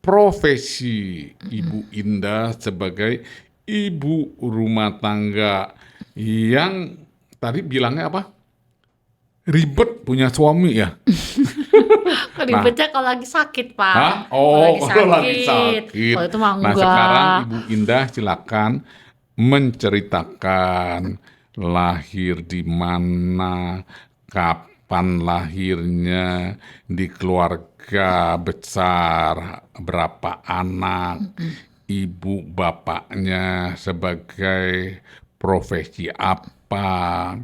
profesi Ibu Indah sebagai ibu rumah tangga yang tadi bilangnya apa? Ribet punya suami ya. Ribetnya kalau lagi sakit, Pak. Hah? Kalau lagi sakit. Kalau itu mah Nah, enggak. sekarang Ibu Indah silakan menceritakan lahir di mana, kapan lahirnya, di keluarga besar, berapa anak, ibu bapaknya sebagai profesi apa,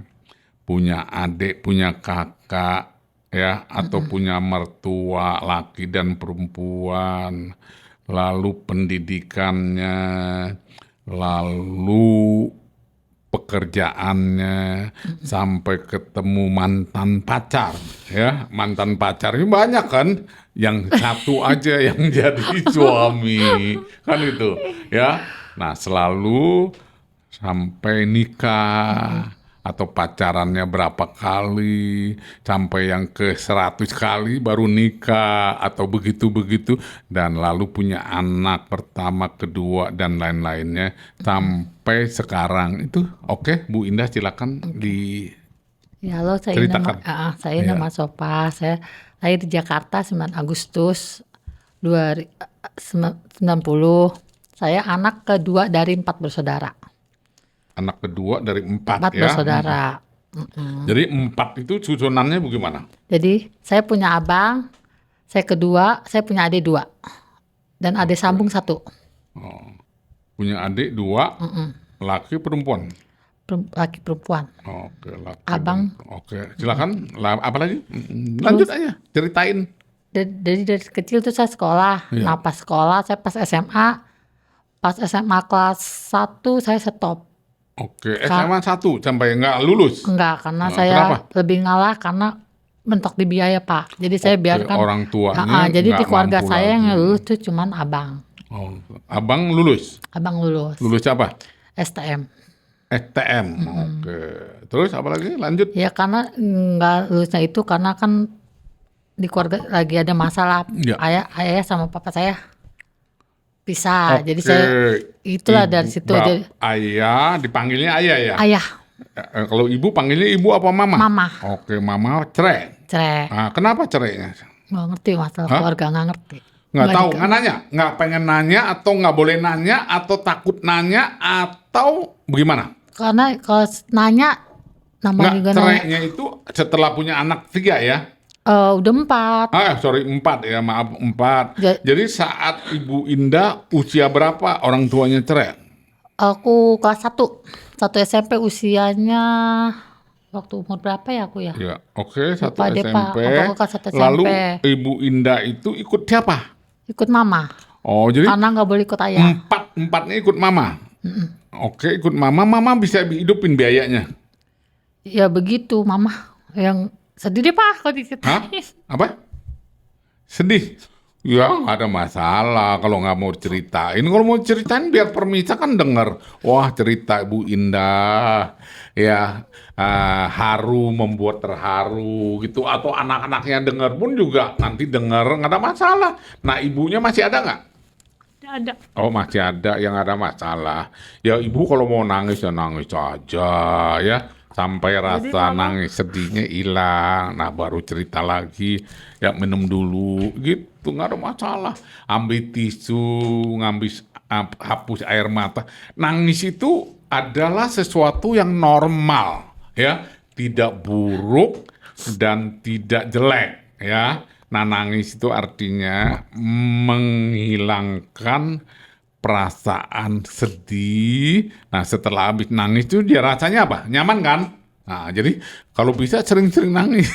punya adik, punya kakak, ya, atau punya mertua laki dan perempuan, lalu pendidikannya, lalu pekerjaannya, sampai ketemu mantan pacar, ya, mantan pacar ini banyak kan, yang satu aja yang jadi suami, kan itu, ya. Nah, selalu sampai nikah atau pacarannya berapa kali sampai yang ke 100 kali baru nikah atau begitu-begitu, dan lalu punya anak pertama, kedua dan lain-lainnya sampai sekarang itu. Oke, Bu Indah silakan Ya, halo, diceritakan. saya Ya. nama Sopa. Saya lahir di Jakarta 9 Agustus 1990. Saya anak kedua dari 4 bersaudara. Anak kedua dari 4 4 ya. bersaudara. Jadi 4 itu susunannya bagaimana? Jadi saya punya abang, saya kedua, saya punya adik 2. Dan adik sambung 1. Punya adik 2, laki perempuan. Laki perempuan. Oke, laki. Abang. Oke, silakan. Apa lagi? Lanjut aja, ceritain. Dari kecil tuh saya sekolah. Iya. Nah, pas sekolah saya pas SMA kelas 1 saya stop. Oke, SMA 1 sampai nggak lulus. Enggak, karena Nah, saya kenapa? lebih ngalah karena mentok di biaya, Pak. Jadi saya Oke, biarkan orang tuanya jadi nggak di keluarga mampu saya yang lagi. lulus tuh cuman abang. Oh, abang lulus. Abang lulus Lulus apa? STM. STM. Oke. Terus apa lagi? Lanjut. Ya karena enggak lulusnya itu karena kan di keluarga lagi ada masalah. Ya. Ayah sama papa saya pisah. Jadi Oke. saya itulah Ibu, dari situ. bap- Jadi ayah dipanggilnya ayah ya. ayah, Kalau ibu panggilnya ibu apa mama? mama, Oke, mama cerai. cerai. Nah, kenapa cerainya? Nggak ngerti masalah Hah? keluarga, nggak ngerti. Nggak tahu, dika- nggak nanya, nggak pengen nanya, atau nggak boleh nanya, atau takut nanya, atau bagaimana? Karena kalau nanya namanya Nggak, juga nanya. cerainya itu setelah punya anak 3 ya? Udah 4. Sorry, 4 ya, maaf, 4. Ja- Jadi saat Ibu Indah usia berapa orang tuanya cerai? Aku kelas 1 SMP usianya waktu umur berapa ya aku ya? Ya, oke, 1 Lupa deh, Pak. SMP. Apa aku kelas 1 Lalu SMP? Ibu Indah itu ikut siapa? Ikut mama. Oh, jadi Karena nggak boleh ikut ayah. empatnya ikut mama. Oke, ikut mama. Mama bisa hidupin biayanya. Ya begitu, mama yang sedih deh, Pak, kalau Hah? diceritain. Apa? Sedih? Ya, nggak ada masalah kalau nggak mau ceritain. Kalau mau ceritain biar permisa kan denger. Wah, cerita Ibu Indah. Ya, haru, membuat terharu gitu. Atau anak-anaknya denger pun juga nanti denger, nggak ada masalah. Nah, ibunya masih ada nggak? Ada. Oh, masih ada, yang ada masalah. Ya, ibu kalau mau nangis ya nangis aja ya. Sampai rasa nangis sedihnya hilang. Nah, baru cerita lagi. Ya, minum dulu gitu, nggak ada masalah. Ambil tisu, hapus air mata. Nangis itu adalah sesuatu yang normal, ya. Tidak buruk dan tidak jelek, ya. Nah, nangis itu artinya menghilangkan perasaan sedih. Nah, setelah habis nangis itu dia rasanya apa? Nyaman kan? Nah, jadi kalau bisa sering-sering nangis.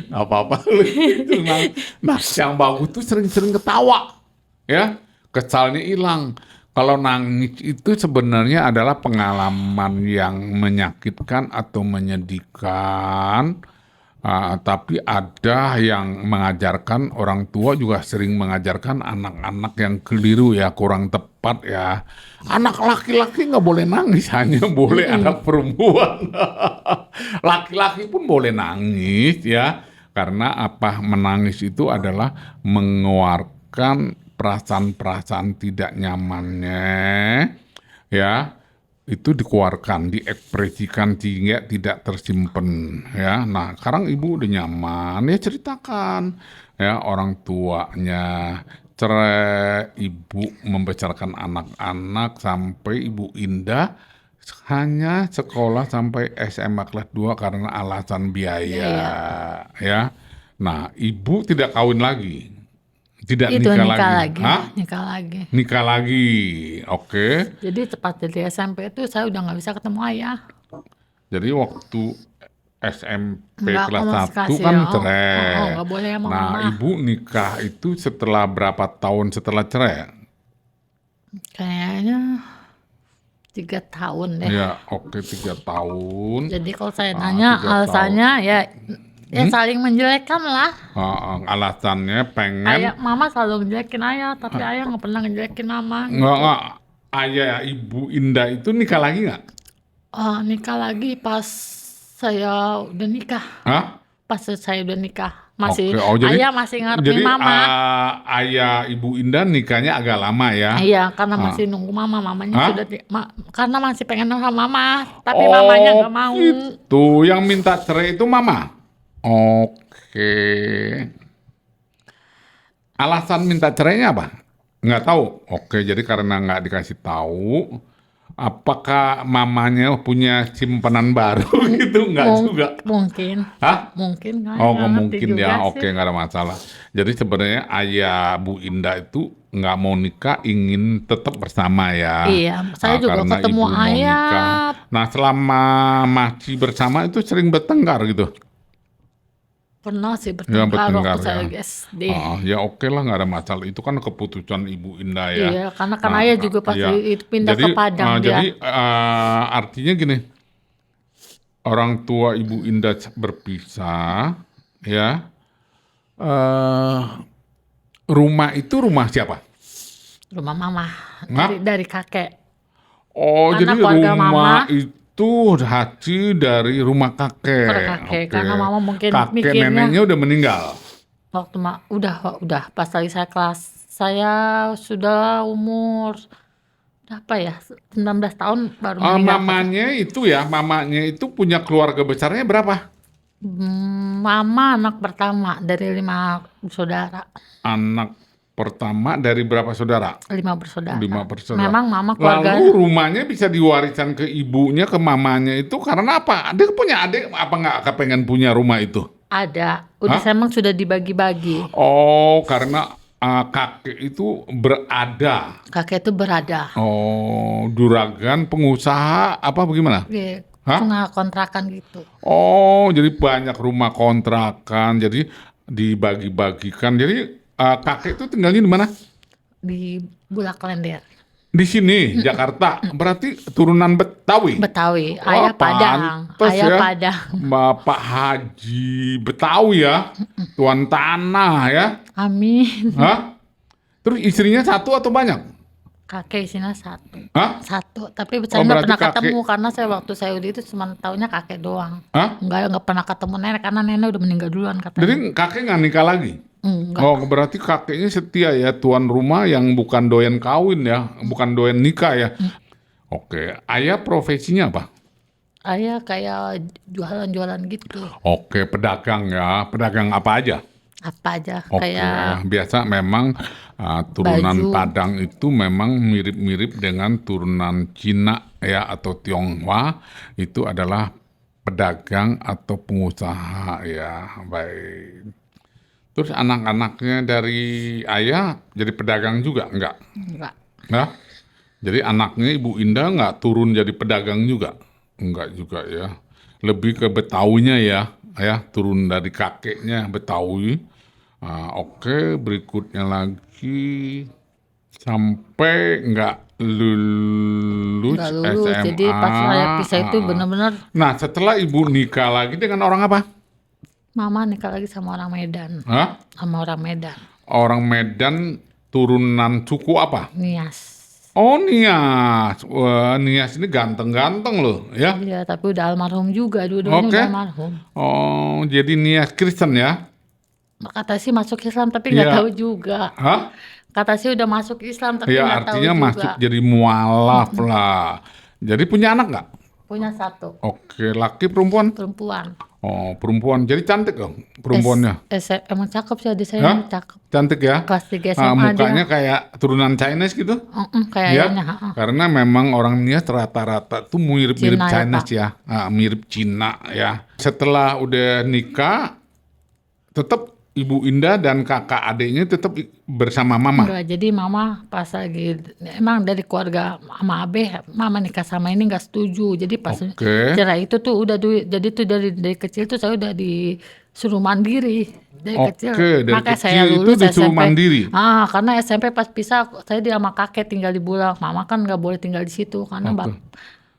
Nggak apa-apa. Nah, yang bagus tuh sering-sering ketawa. Ya, kesalnya hilang. Kalau nangis itu sebenarnya adalah pengalaman yang menyakitkan atau menyedihkan. Tapi ada yang mengajarkan, orang tua juga sering mengajarkan anak-anak yang keliru ya, kurang tepat ya. Anak laki-laki nggak boleh nangis, hanya boleh anak perempuan. Laki-laki pun boleh nangis ya, Karena apa, menangis itu adalah mengeluarkan perasaan-perasaan tidak nyamannya, ya, itu dikeluarkan, diekspresikan sehingga tidak tersimpan, ya. Nah, sekarang ibu udah nyaman, ya ceritakan, ya, orang tuanya cerai, ibu membesarkan anak-anak sampai ibu Indah hanya sekolah sampai SMA kelas 2 karena alasan biaya, Iya. ya. Nah, ibu tidak kawin lagi, tidak Itu nikah nikah lagi. lagi, Hah? nikah lagi. Nikah lagi, oke. Jadi tepat dari SMP itu saya udah nggak bisa ketemu ayah. Jadi waktu SMP Nggak kelas 1 komunikasi kan ya. cerai. Nggak boleh sama Nah, mama. ibu nikah itu setelah berapa tahun setelah cerai? Kayaknya 3 tahun deh. Ya, oke, 3 tahun. Jadi kalau saya Ah, nanya 3 tahun. alasannya ya saling menjelekkan lah. Alasannya pengen Ayah, mama selalu ngejelekin ayah, tapi ayah nggak pernah ngejelekin mama. nggak, ayah ibu Indah itu nikah lagi nggak? Nikah lagi pas saya udah nikah. Hah? Pas saya udah nikah. Masih Oke, oh, jadi ayah masih ngarepin jadi mama. ayah ibu Indah nikahnya agak lama ya? Iya, karena masih nunggu mama. Mamanya Hah? sudah karena masih pengen sama mama, tapi mamanya nggak mau. Gitu. Yang minta cerai itu mama. Oke. Alasan minta cerainya apa? Nggak tahu. Oke, jadi karena nggak dikasih tahu. Apakah mamanya punya simpanan baru gitu? Nggak juga. Mungkin. Hah? Mungkin kan? Oh, nggak ngerti mungkin juga ya. sih. Oke, nggak ada masalah. Jadi sebenarnya ayah Bu Indah itu nggak mau nikah, ingin tetap bersama ya. Iya, saya juga Karena ketemu ibu mau ayah. nikah. Nah, selama masih bersama itu sering bertengkar gitu. Pernah sih Ya, bertengkar bertengkar waktu saya ya. SD. Ya oke lah, nggak ada masalah. Itu kan keputusan Ibu Indah ya. Iya, karena kan Nah, ayah juga pasti iya. itu pindah Jadi, ke Padang dia. jadi artinya gini, orang tua Ibu Indah berpisah, ya. eh Rumah itu rumah siapa? Rumah mama Hah? dari kakek. Oh, Karena jadi keluarga rumah mama itu hasil dari rumah kakek. per kakek. Oke. Karena mama mungkin Kakek mikirnya neneknya udah meninggal. waktu udah pas lagi saya sudah umur berapa ya? 19 tahun baru meninggal. Mamanya itu punya keluarga besarnya berapa? Mama anak pertama dari 5 bersaudara. Anak pertama dari berapa saudara? 5 bersaudara. 5 bersaudara. Memang mama keluarga. Lalu rumahnya bisa diwariskan ke ibunya, ke mamanya itu karena apa? Dia punya adik, apa nggak kepengen punya rumah itu? Ada. Udah Hah? emang sudah dibagi-bagi. Oh, karena kakek itu berada. Kakek itu berada. Oh, juragan pengusaha apa bagaimana? Hah? Cuma kontrakan gitu. Oh, jadi banyak rumah kontrakan, jadi dibagi-bagikan. Jadi kakek itu tinggalnya di mana? Di Bulak Lender. Di sini, Jakarta. Berarti turunan Betawi. Betawi. Wah, Ayah Padang. pantes Ayah ya. Padang. Bapak Haji Betawi ya, tuan tanah ya. Amin. Hah? Terus istrinya satu atau banyak? Kakek isinya satu. Hah? Satu. Tapi saya nggak berarti pernah kakek- ketemu karena saya waktu saya udah itu cuma taunya kakek doang. Hah? Nggak pernah ketemu nenek karena nenek udah meninggal duluan katanya. Jadi kakek nggak nikah lagi? Enggak. Oh, berarti kakeknya setia ya, tuan rumah yang bukan doyan kawin ya, bukan doyan nikah ya. Oke, ayah profesinya apa? Ayah kayak jualan-jualan gitu. Oke, pedagang ya. Pedagang apa aja? Apa aja Oke, kayak biasa memang turunan baju. Padang itu memang mirip-mirip dengan turunan Cina ya atau Tionghoa, itu adalah pedagang atau pengusaha ya. Baik. Terus anak-anaknya dari ayah jadi pedagang juga enggak? Enggak. Nah, jadi anaknya Ibu Indah nggak turun jadi pedagang juga? Enggak juga ya. Lebih ke Betawinya ya, turun dari kakeknya Betawi. Oke, berikutnya lagi sampai nggak lulus Nggak lulus. SMA. Jadi pas saya pisah itu benar-benar Nah, setelah ibu nikah lagi dengan orang apa? mama nikah lagi sama orang Medan. Hah? Sama orang Medan. Orang Medan turunan suku apa? Nias. Oh, Nias. Wah, Nias ini ganteng-ganteng loh, ya. Iya, tapi udah almarhum juga, dua-duanya Oke. udah almarhum. Oh, jadi Nias Kristen ya? Kata sih masuk Islam tapi nggak tahu Iya. juga. Hah? Kata sih udah masuk Islam tapi Ya nggak tahu artinya masuk juga. jadi mualaf lah. Jadi punya anak nggak? Punya satu Oke, laki perempuan? perempuan. Oh, perempuan. Jadi cantik dong perempuannya. Emang cakep sih adik saya Hah? ini cakep. Cantik ya? Kelas 3 SMA dia. Mukanya kayak turunan Chinese gitu? Kayak Ya, ayahnya. karena memang orang Nias rata-rata tuh mirip-mirip Cina ya, Chinese Pak. ya. Mirip Cina ya. Setelah udah nikah, tetap Ibu Indah dan kakak adiknya tetap bersama mama. Enggak, jadi mama pas lagi emang dari keluarga sama Abe, mama nikah sama ini nggak setuju. Jadi pas Oke. cerai itu tuh udah jadi tuh dari kecil tuh saya udah disuruh mandiri dari kecil. Oke, dari Makanya saya kecil itu lulus disuruh SMP. mandiri. Karena SMP pas pisah saya di sama kakek tinggal di Bulak. Mama kan nggak boleh tinggal di situ karena Oke.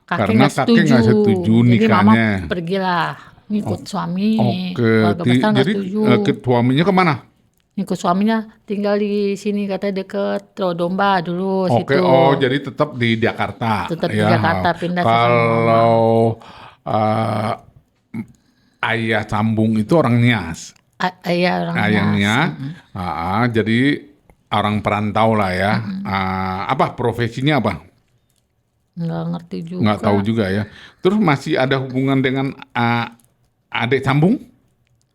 kakek Karena nggak kakek nggak setuju Jadi mama nikahnya. pergilah ngikut suami. Oke, Keluarga besar nggak jadi setuju. suaminya kemana? Ikut suaminya tinggal di sini katanya deket Trodomba dulu Oke, situ. oh jadi tetap di Jakarta Tetap di ya. Jakarta pindah sama mama. Kalau eh, ayah sambung itu orang Nias, Iya orang ayah Nias. Nias. Jadi orang perantau lah ya. Apa profesinya apa? Nggak ngerti juga. Nggak tahu juga ya. Terus masih ada hubungan dengan adik sambung?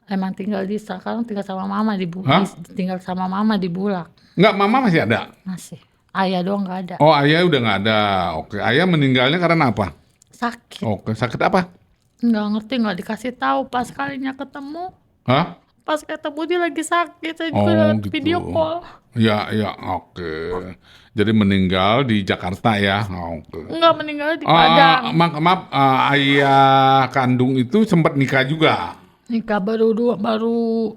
Emang sekarang tinggal sama mama Hah? tinggal sama mama di Bulak Nggak, mama masih ada. masih. Ayah doang nggak ada. Oh, ayah udah nggak ada. Oke, ayah meninggalnya karena apa? Sakit. Oke, sakit apa? Nggak ngerti nggak dikasih tahu pas kalinya ketemu. Hah? Pas ketemu dia lagi sakit saya juga Oh, lihat gitu. video call. Ya, ya, oke. Jadi meninggal di Jakarta ya. Oke. Nggak meninggal di Padang. Maaf, ayah kandung itu sempat nikah juga. Nikah baru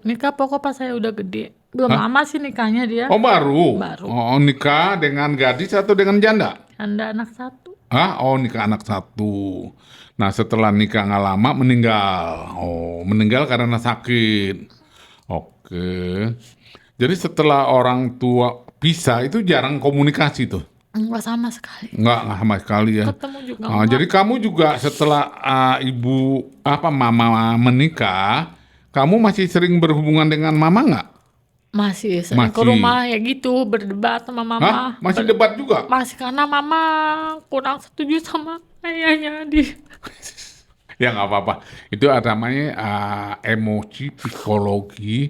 nikah pokok pas saya udah gede. Belum Hah? lama sih nikahnya dia. Oh, baru. Baru. Oh, nikah dengan gadis atau dengan janda? Anda anak satu. Hah? Oh, nikah anak satu. Nah, setelah nikah nggak lama meninggal. Oh, meninggal karena sakit. Oke. Jadi setelah orang tua pisah itu jarang komunikasi tuh. Enggak sama sekali. Nggak sama sekali ya. Ketemu juga enggak. Jadi kamu juga setelah mama menikah, kamu masih sering berhubungan dengan mama nggak? Masih sering ke Masih. rumah ya gitu berdebat sama Hah? mama. Masih debat juga? Masih karena mama kurang setuju sama ayahnya di. Ya nggak apa-apa. Itu namanya emosi, psikologi,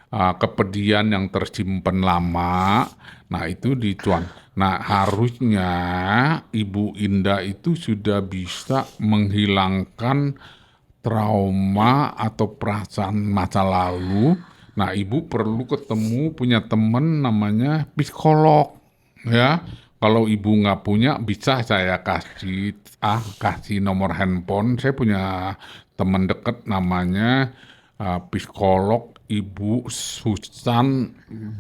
kepedihan yang tersimpan lama. Nah itu dituang. Nah harusnya Ibu Indah itu sudah bisa menghilangkan trauma atau perasaan masa lalu. Nah ibu perlu ketemu punya teman namanya psikolog ya. Kalau ibu nggak punya bisa saya kasih nomor handphone. Saya punya teman dekat namanya psikolog Ibu Susan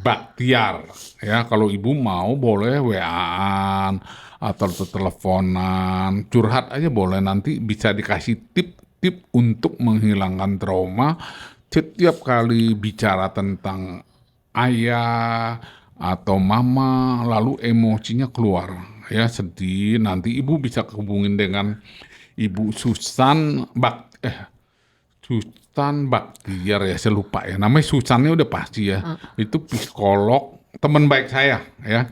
Baktiar ya. Kalau ibu mau boleh WA-an atau teleponan, curhat aja boleh, nanti bisa dikasih tip-tip untuk menghilangkan trauma. Setiap kali bicara tentang ayah atau mama lalu emosinya keluar ya, sedih, nanti ibu bisa hubungin dengan Ibu Susan Baktiar ya, saya lupa ya namanya, Susannya udah pasti ya. Itu psikolog teman baik saya ya.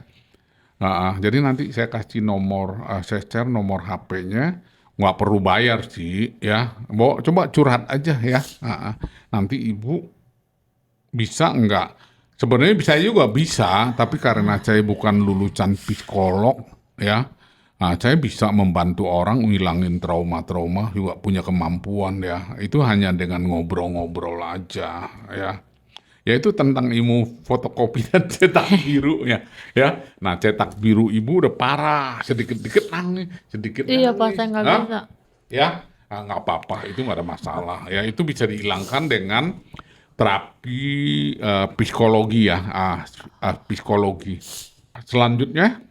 Jadi nanti saya kasih nomor, saya share nomor HP-nya, nggak perlu bayar sih ya. Coba curhat aja ya. Nanti ibu bisa nggak? Sebenarnya bisa juga bisa, tapi karena saya bukan lulusan psikolog ya, saya bisa membantu orang ngilangin trauma-trauma, juga punya kemampuan ya. Itu hanya dengan ngobrol-ngobrol aja ya. Ya itu tentang ilmu fotokopi dan cetak biru ya. Nah cetak biru ibu udah parah, sedikit-sedikit nangis, sedikit nangis. Iya Pak, saya nggak Hah? bisa. Ya, nggak apa-apa, itu nggak ada masalah. Ya itu bisa dihilangkan dengan terapi psikologi ya, psikologi. Selanjutnya,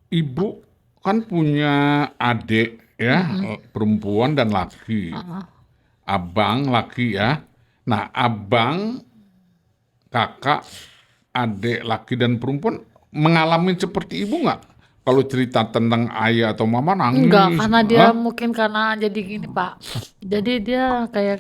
ibu kan punya adik ya, perempuan dan laki. Abang laki ya. Nah, abang, kakak, adik laki dan perempuan mengalami seperti ibu nggak? Kalau cerita tentang ayah atau mama nangis? Enggak, karena dia Hah? mungkin karena jadi gini Pak. Jadi dia kayak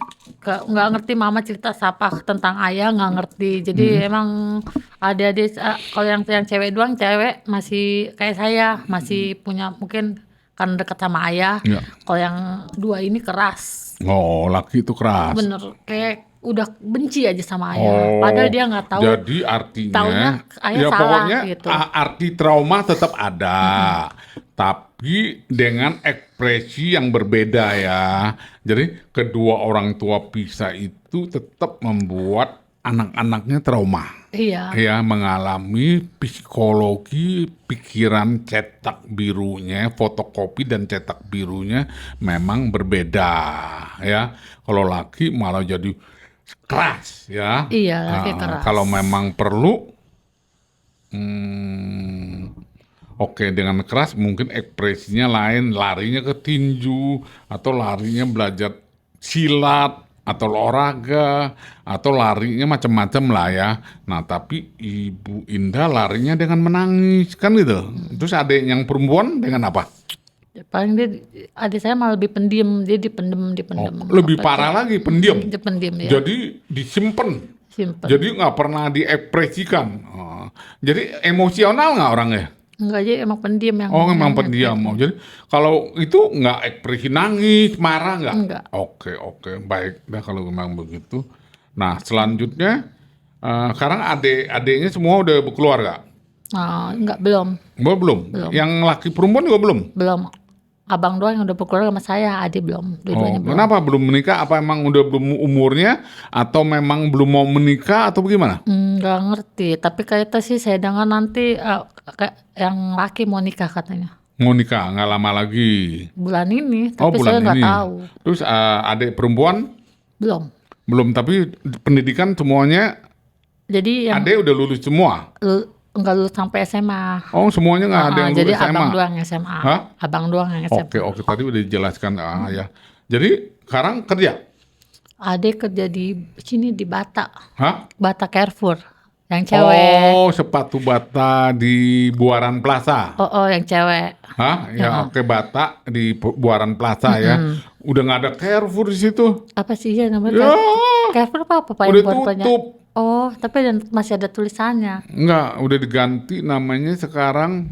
nggak ngerti mama cerita siapa tentang ayah nggak ngerti. Jadi emang adik-adik kalau yang cewek doang cewek masih kayak saya masih punya mungkin karena dekat sama ayah. Ya. Kalau yang dua ini keras, Oh, laki itu keras. bener kayak udah benci aja sama ayah. Oh, Padahal dia nggak tahu. jadi Taunya artinya, ayah ya salah pokoknya gitu. arti trauma tetap ada, tapi dengan ekspresi yang berbeda ya. Jadi kedua orang tua pisah itu tetap membuat anak-anaknya trauma. Iya. Ya, mengalami psikologi pikiran cetak birunya, fotokopi dan cetak birunya memang berbeda ya. Kalau laki malah jadi keras ya. Iya, laki keras. Kalau memang perlu, oke, dengan keras mungkin ekspresinya lain, larinya ke tinju atau larinya belajar silat atau olahraga atau larinya macam-macam lah ya. Nah, tapi Ibu Indah larinya dengan menangis kan gitu. Terus adik yang perempuan dengan apa? Paling dia adik saya malah lebih pendiam, dia dipendem. Lebih parah lagi, pendiam. Dia pendiam ya. Jadi disimpan. Simpen. Jadi nggak pernah diekspresikan. Jadi emosional nggak orangnya? Enggak aja emang pendiam yang. Oh, memang yang- pendiam. Oh, jadi kalau itu nggak ekspresi nangis, marah nggak? Enggak. Oke, baik. Dah kalau memang begitu. Nah, selanjutnya, sekarang adiknya semua udah berkeluarga? Enggak, belum. Belum. Yang laki perempuan juga belum? Belum. Abang doang yang udah berkeluarga sama saya, adik belum. Dua-duanya belum. Kenapa belum menikah? Apa emang udah belum umurnya? Atau memang belum mau menikah? Atau bagaimana? Enggak ngerti, tapi kayaknya sih saya dengar nanti kayak yang laki mau nikah katanya. Mau nikah, nggak lama lagi. Bulan ini, Oh, tapi bulan saya nggak ini. tahu. Terus adik perempuan? Belum. Belum, tapi pendidikan semuanya, Jadi yang adik udah lulus semua? enggak lulus sampai SMA. Oh, semuanya nggak ada yang Jadi lulus SMA? abang doang yang SMA. Hah? Abang doang yang SMA. Oke, tadi udah dijelaskan ya. Jadi sekarang kerja? Adik kerja di sini di Bata. Hah? Bata Carrefour. Yang cewek. Oh, sepatu bata di Buaran Plaza. Oh, yang cewek. Hah? Ya, oke, bata di Buaran Plaza ya. Udah nggak ada Carrefour di situ. Apa sih ya namanya? Ya, Carrefour apa Pak? udah yang buat banyak? tutup. Oh, tapi masih ada tulisannya. Enggak, udah diganti namanya sekarang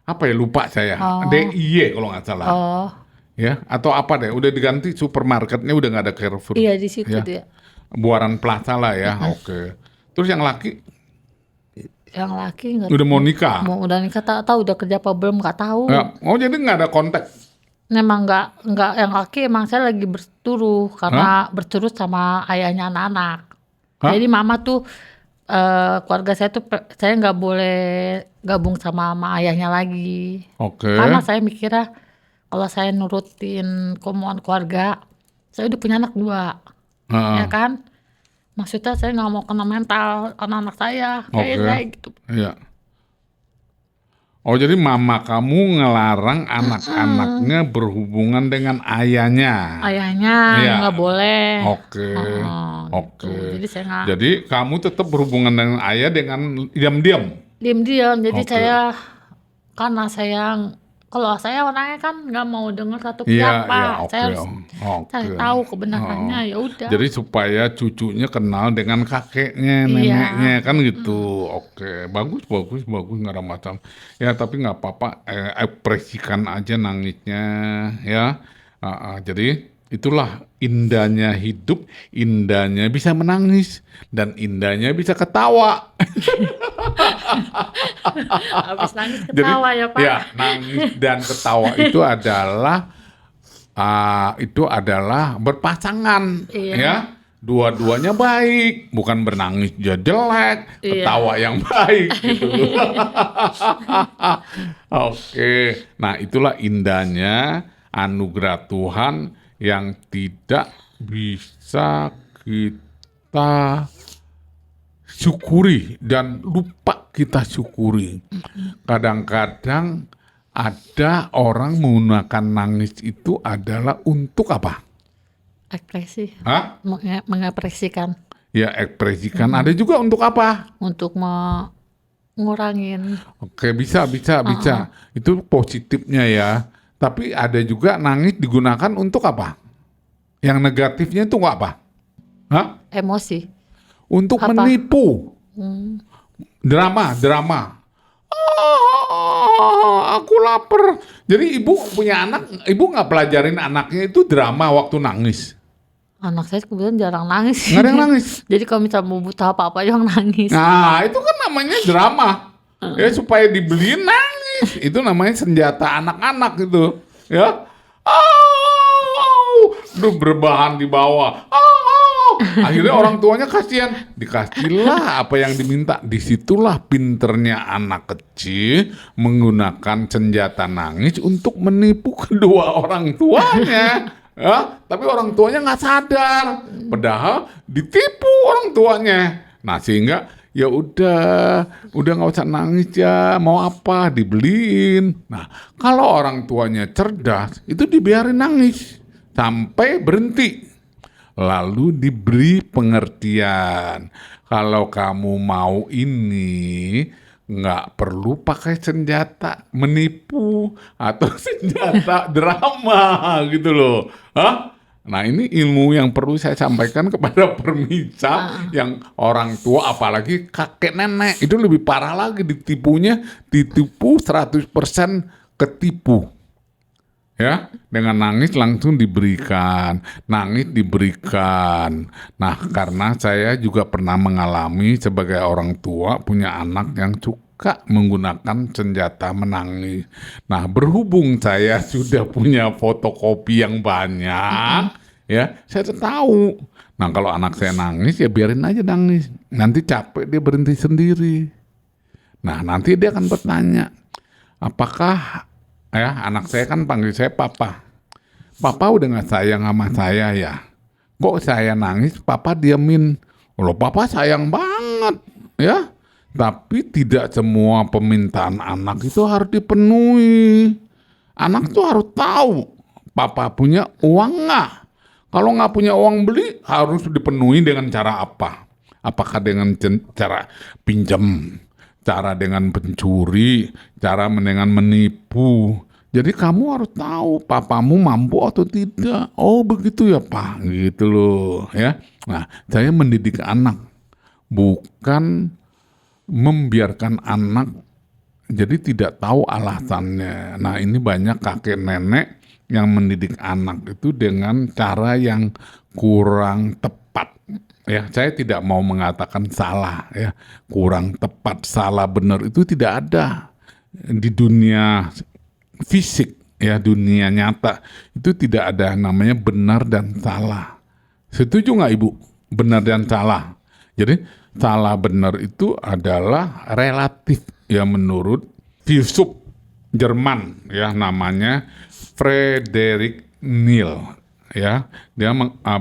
apa ya, lupa saya. DIY kalau nggak salah. Oh, Ya, atau apa deh, udah diganti supermarketnya udah nggak ada Carrefour. iya di situ Ya. dia. Buaran Plaza lah ya. Oke. Terus yang laki Yang laki nggak udah mau nikah. mau udah nikah tahu udah kerja apa belum nggak tahu. Ya, oh, jadi nggak ada kontak. Memang nggak yang laki emang saya lagi berseturuh karena berseturuh sama ayahnya anak-anak. Hah? Jadi mama tuh keluarga saya tuh saya nggak boleh gabung sama ayahnya lagi. Oke. Karena saya mikirnya kalau saya nurutin kemauan keluarga, saya udah punya anak 2, Heeh. ya kan? Maksudnya saya nggak mau kena mental anak-anak saya Oke. kayak gitu. Iya. Oh, jadi mama kamu ngelarang anak-anaknya berhubungan dengan ayahnya. Ayahnya Iya. nggak boleh. Oke. Gitu. Oke. Jadi saya nggak Jadi kamu tetap berhubungan dengan ayah dengan diam-diam. diam-diam. Jadi Oke. saya karena saya kalau saya orangnya kan nggak mau dengar satu Iya, pihak Pak. iya, Saya harus oke. cari tahu kebenarannya, ya udah. Jadi supaya cucunya kenal dengan kakeknya, Iya. neneknya kan gitu. Oke, bagus, nggak ada masalah. Ya, tapi nggak apa-apa, ekspresikan aja nangisnya, ya. Jadi itulah indahnya hidup, indahnya bisa menangis dan indahnya bisa ketawa. Habis nangis ketawa ya Pak. Ya, nangis dan ketawa itu adalah berpasangan, Iya. ya. Dua-duanya baik, bukan bernangis dia jelek, Iya. ketawa yang baik gitu. Oke, nah itulah indahnya anugerah Tuhan yang tidak bisa kita syukuri dan lupa kita syukuri. Kadang-kadang ada orang menggunakan nangis itu adalah untuk apa? Ekspresi, Hah? mengekspresikan Ya, ekspresikan. Ada juga untuk apa? untuk ngurangin. Oke, bisa. Itu positifnya ya. Tapi ada juga nangis digunakan untuk apa? Yang negatifnya itu apa? Hah? Emosi. Untuk Apa? menipu. Hmm. Drama. Aku lapar. Jadi ibu punya anak, ibu nggak pelajarin anaknya itu drama waktu nangis. Anak saya kebetulan jarang nangis. Nggak ada yang nangis. Jadi kalau misalnya mau butuh apa-apa yang nangis. Nah, itu kan namanya drama. Ya supaya dibeliin nangis. Itu namanya senjata anak-anak itu. Ya. Duh, berbahan di bawah. Akhirnya orang tuanya kasihan. Dikasihlah apa yang diminta. Disitulah pinternya anak kecil menggunakan senjata nangis untuk menipu kedua orang tuanya. Ya, tapi orang tuanya nggak sadar. Padahal ditipu orang tuanya. Nah, sehingga ya udah nggak usah nangis ya, mau apa dibeliin. Nah, kalau orang tuanya cerdas, itu dibiarin nangis sampai berhenti, lalu diberi pengertian. Kalau kamu mau ini, nggak perlu pakai senjata menipu atau senjata drama gitu loh. Hah? Nah, ini ilmu yang perlu saya sampaikan kepada permisa yang orang tua, apalagi kakek nenek. Itu lebih parah lagi ditipu 100% ketipu. Ya, dengan nangis langsung diberikan. Nah, karena saya juga pernah mengalami sebagai orang tua punya anak yang suka menggunakan senjata menangis. Nah, berhubung saya sudah punya fotokopi yang banyak, ya, saya tahu. Nah, kalau anak saya nangis, ya biarin aja nangis. Nanti capek dia berhenti sendiri. Nah, nanti dia akan bertanya, apakah anak saya kan panggil saya papa. Papa udah gak sayang sama saya ya? Kok saya nangis, papa diamin? Loh, papa sayang banget ya. Tapi tidak semua permintaan anak itu harus dipenuhi. Anak tuh harus tahu papa punya uang nggak. Kalau nggak punya uang beli, harus dipenuhi dengan cara apa? Apakah dengan cara pinjam, cara dengan pencuri, cara dengan menipu. Jadi kamu harus tahu papamu mampu atau tidak. Oh begitu ya Pak, gitu loh ya. Nah, saya mendidik anak, bukan membiarkan anak jadi tidak tahu alasannya. Nah, ini banyak kakek nenek yang mendidik anak itu dengan cara yang kurang tepat. Ya, saya tidak mau mengatakan salah ya, kurang tepat, salah benar itu tidak ada di dunia fisik ya, dunia nyata itu tidak ada namanya benar dan salah. Setuju nggak Ibu? Benar dan salah. Jadi salah benar itu adalah relatif ya, menurut filsuf Jerman ya, namanya Friedrich Nietzsche ya.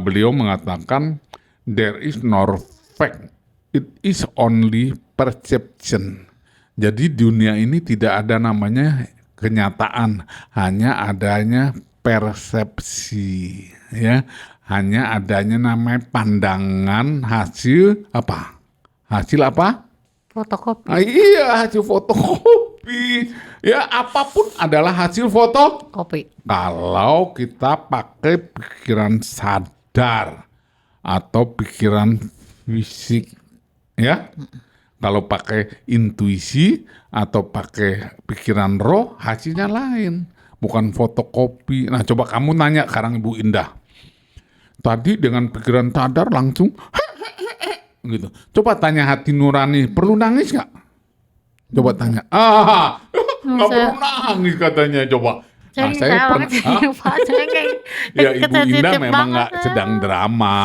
Beliau mengatakan there is no fact, it is only perception. Jadi dunia ini tidak ada namanya kenyataan, hanya adanya persepsi ya, hanya adanya namanya pandangan hasil apa? Hasil apa? Fotokopi. Iya, hasil fotokopi. Ya, apapun adalah hasil fotokopi. Kalau kita pakai pikiran sadar atau pikiran fisik ya. Kalau pakai intuisi atau pakai pikiran roh, hasilnya lain, bukan fotokopi. Nah, coba kamu nanya sekarang Ibu Indah. Tadi dengan pikiran sadar langsung gitu. Coba tanya hati nurani, perlu nangis nggak? Coba tanya. Nggak perlu nangis katanya. Coba. Nah, saya pernah. Ya, Ibu Indah memang nggak sedang drama.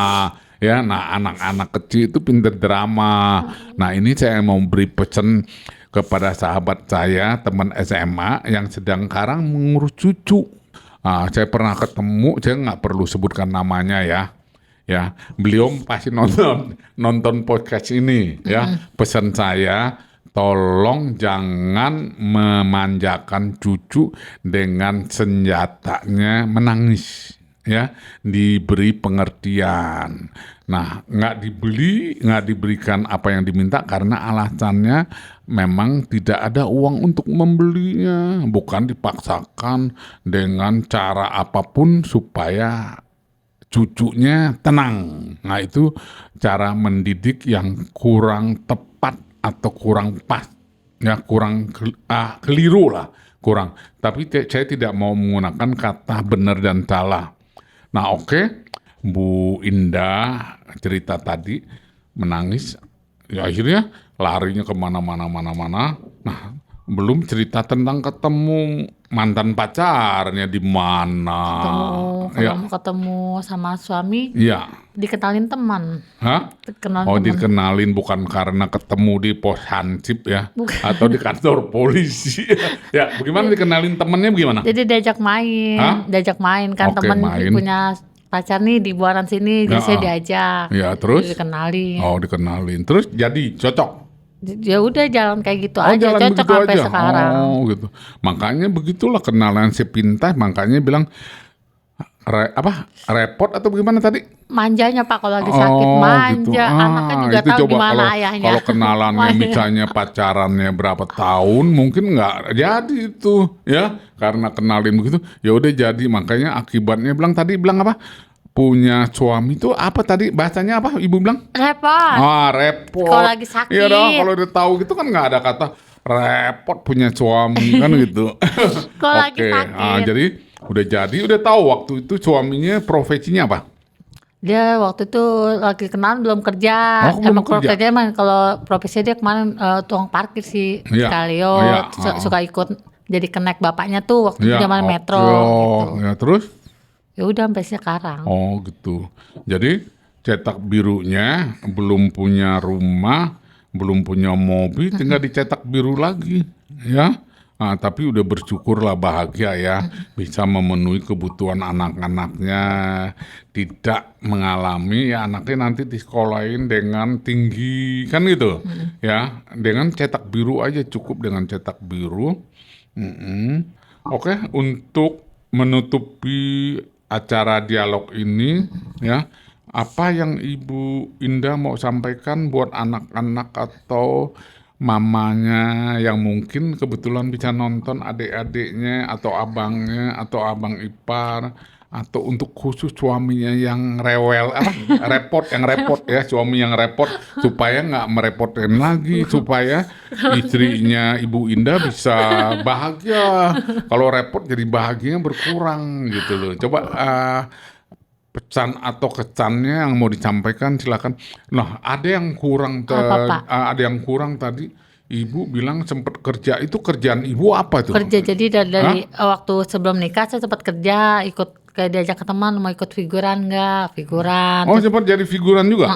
Ya, nah anak-anak kecil itu pinter drama. Nah, ini saya mau beri pesan kepada sahabat saya, teman SMA yang sedang sekarang mengurus cucu. Saya pernah ketemu, saya nggak perlu sebutkan namanya ya. Ya, beliau pasti nonton podcast ini ya. Pesan saya, tolong jangan memanjakan cucu dengan senjatanya menangis ya, diberi pengertian. Nah, nggak diberikan apa yang diminta karena alasannya memang tidak ada uang untuk membelinya, bukan dipaksakan dengan cara apapun supaya cucunya tenang. Nah, itu cara mendidik yang kurang tepat atau kurang pas, ya keliru lah, kurang. Tapi saya tidak mau menggunakan kata benar dan salah. Nah, oke, Bu Indah cerita tadi menangis, ya akhirnya larinya kemana-mana. Nah, belum cerita tentang ketemu mantan pacarnya di mana. Ya, Ketemu sama suami, ya, dikenalin teman. hah? Kenalin Oh, teman. dikenalin bukan karena ketemu di pos hansip ya, Bukan. atau di kantor polisi. Ya, bagaimana dikenalin temennya bagaimana? Jadi Hah? diajak main kan, Oke, temen main. punya pacar nih di buaran sini, jadi Ya, saya diajak. Ya, terus? Jadi dikenalin. Oh, dikenalin. Terus jadi cocok. Ya udah jalan kayak gitu Oh, aja, jalan cocok begitu sampai aja. sekarang. Oh, gitu. Makanya begitulah kenalan sepintas, makanya bilang repot atau bagaimana tadi? Manjanya Pak, kalau lagi sakit Oh, manja, gitu. anaknya juga Itu tahu coba gimana kalau ayahnya. kalau kenalannya Manja. misalnya pacarannya berapa tahun, mungkin nggak jadi itu, ya. Karena kenalin begitu, ya udah jadi. Makanya akibatnya bilang apa? Punya suami itu apa tadi bahasanya apa? Ibu bilang? Repot. Repot. Kalau lagi sakit. Iya dong, kalau udah tahu gitu kan nggak ada kata repot punya suami kan gitu. Kalau lagi sakit. Jadi udah tahu waktu itu suaminya profesinya apa? Dia waktu itu lagi kenalan belum kerja. Oh, belum Emang kalau kerja? kerja emang kalau profesi dia kemarin tukang parkir sih Iya. Skalio. Iya, Suka ikut jadi kenek bapaknya tuh waktu itu Ya, zaman metro gitu. ya terus? Ya udah sampai sekarang. Oh gitu. Jadi cetak birunya belum punya rumah, belum punya mobil, tinggal dicetak biru lagi, ya. Tapi udah bersyukurlah bahagia ya, bisa memenuhi kebutuhan anak-anaknya, tidak mengalami ya anaknya nanti disekolahin dengan tinggi kan gitu, ya. Dengan cetak biru aja cukup dengan cetak biru. Oke, untuk menutupi acara dialog ini, ya, apa yang Ibu Indah mau sampaikan buat anak-anak atau mamanya yang mungkin kebetulan bisa nonton adik-adiknya atau abangnya atau abang ipar atau untuk khusus suaminya yang repot ya, suami yang repot supaya nggak merepotkan lagi, supaya istrinya Ibu Indah bisa bahagia. Kalau repot jadi bahagianya berkurang gitu loh. Coba pesan atau kesannya yang mau disampaikan silakan. Nah, ada yang kurang Apa, Pak? ada yang kurang tadi. Ibu bilang sempat kerja, itu kerjaan ibu apa tuh? Kerja jadi dari waktu sebelum nikah saya sempat kerja, ikut kayak diajak ke teman mau ikut figuran nggak? Figuran. Oh, sempat jadi figuran juga?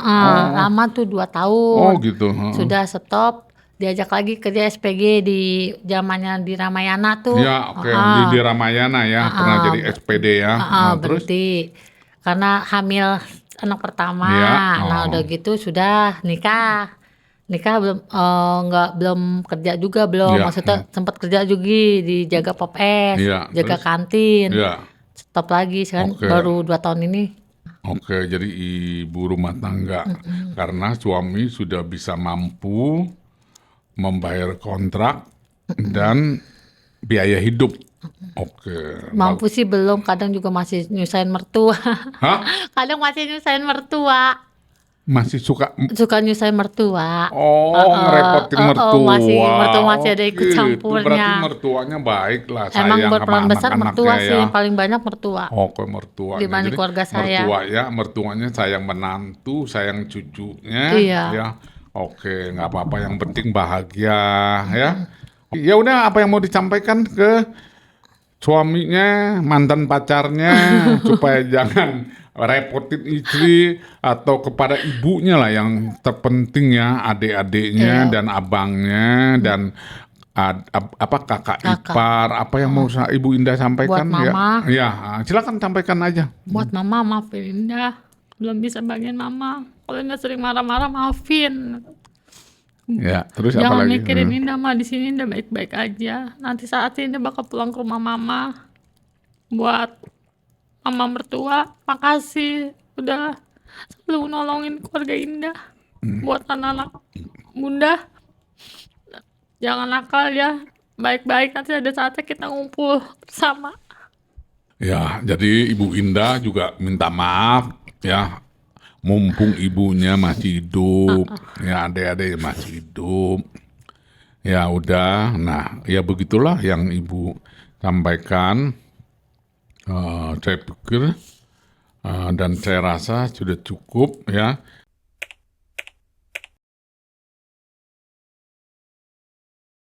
Lama tuh 2 tahun. Oh, gitu. Sudah stop, diajak lagi kerja SPG di zamannya di Ramayana tuh. Ya, oke. Di Ramayana ya, pernah jadi SPD ya. Terus? Berhenti karena hamil anak pertama. Ya, Nah, udah gitu sudah nikah belum kerja juga belum. Ya, Maksudnya sempat kerja juga di jaga pop es, Ya, jaga terus? kantin. Ya. Stop lagi sekarang Oke. baru 2 tahun ini. Oke, jadi ibu rumah tangga karena suami sudah bisa mampu membayar kontrak dan biaya hidup. Oke. Mampu sih belum, kadang juga masih nyusahin mertua. Hah? Kadang masih nyusahin mertua. Masih suka? Suka nyusahin mertua. Oh, ngerepotin mertua. Mertua masih ada ikut Gitu. campurnya. Berarti mertuanya baik lah, Emang sayang berperan sama besar anak-anaknya mertua sih, ya. yang paling banyak mertua. Oke, mertuanya. Dibanding Jadi keluarga saya. mertuanya sayang menantu, sayang cucunya. Iya. Ya. Oke, nggak apa-apa. Yang penting bahagia, ya. Ya udah, apa yang mau disampaikan ke suaminya, mantan pacarnya, supaya jangan repotin istri atau kepada ibunya lah yang terpenting ya, adik-adiknya dan abangnya dan kakak ipar, apa yang mau Ibu Indah sampaikan? Buat Mama. Ya, silakan sampaikan aja. Buat Mama, maafin Indah. Belum bisa bagian Mama. Kalau Indah sering marah-marah, maafin. Ya, terus apa Jangan lagi? mikirin Indah mah, di sini Indah baik-baik aja. Nanti saat ini Indah bakal pulang ke rumah Mama. Buat sama mertua, makasih udah selalu nolongin keluarga Indah. Buat anak-anak Bunda, jangan nakal ya, baik-baik, nanti ada saatnya kita ngumpul bersama. Ya, jadi Ibu Indah juga minta maaf ya, mumpung ibunya masih hidup, ya adik-adik masih hidup. Ya udah, nah ya begitulah yang Ibu sampaikan. Saya pikir dan saya rasa sudah cukup ya.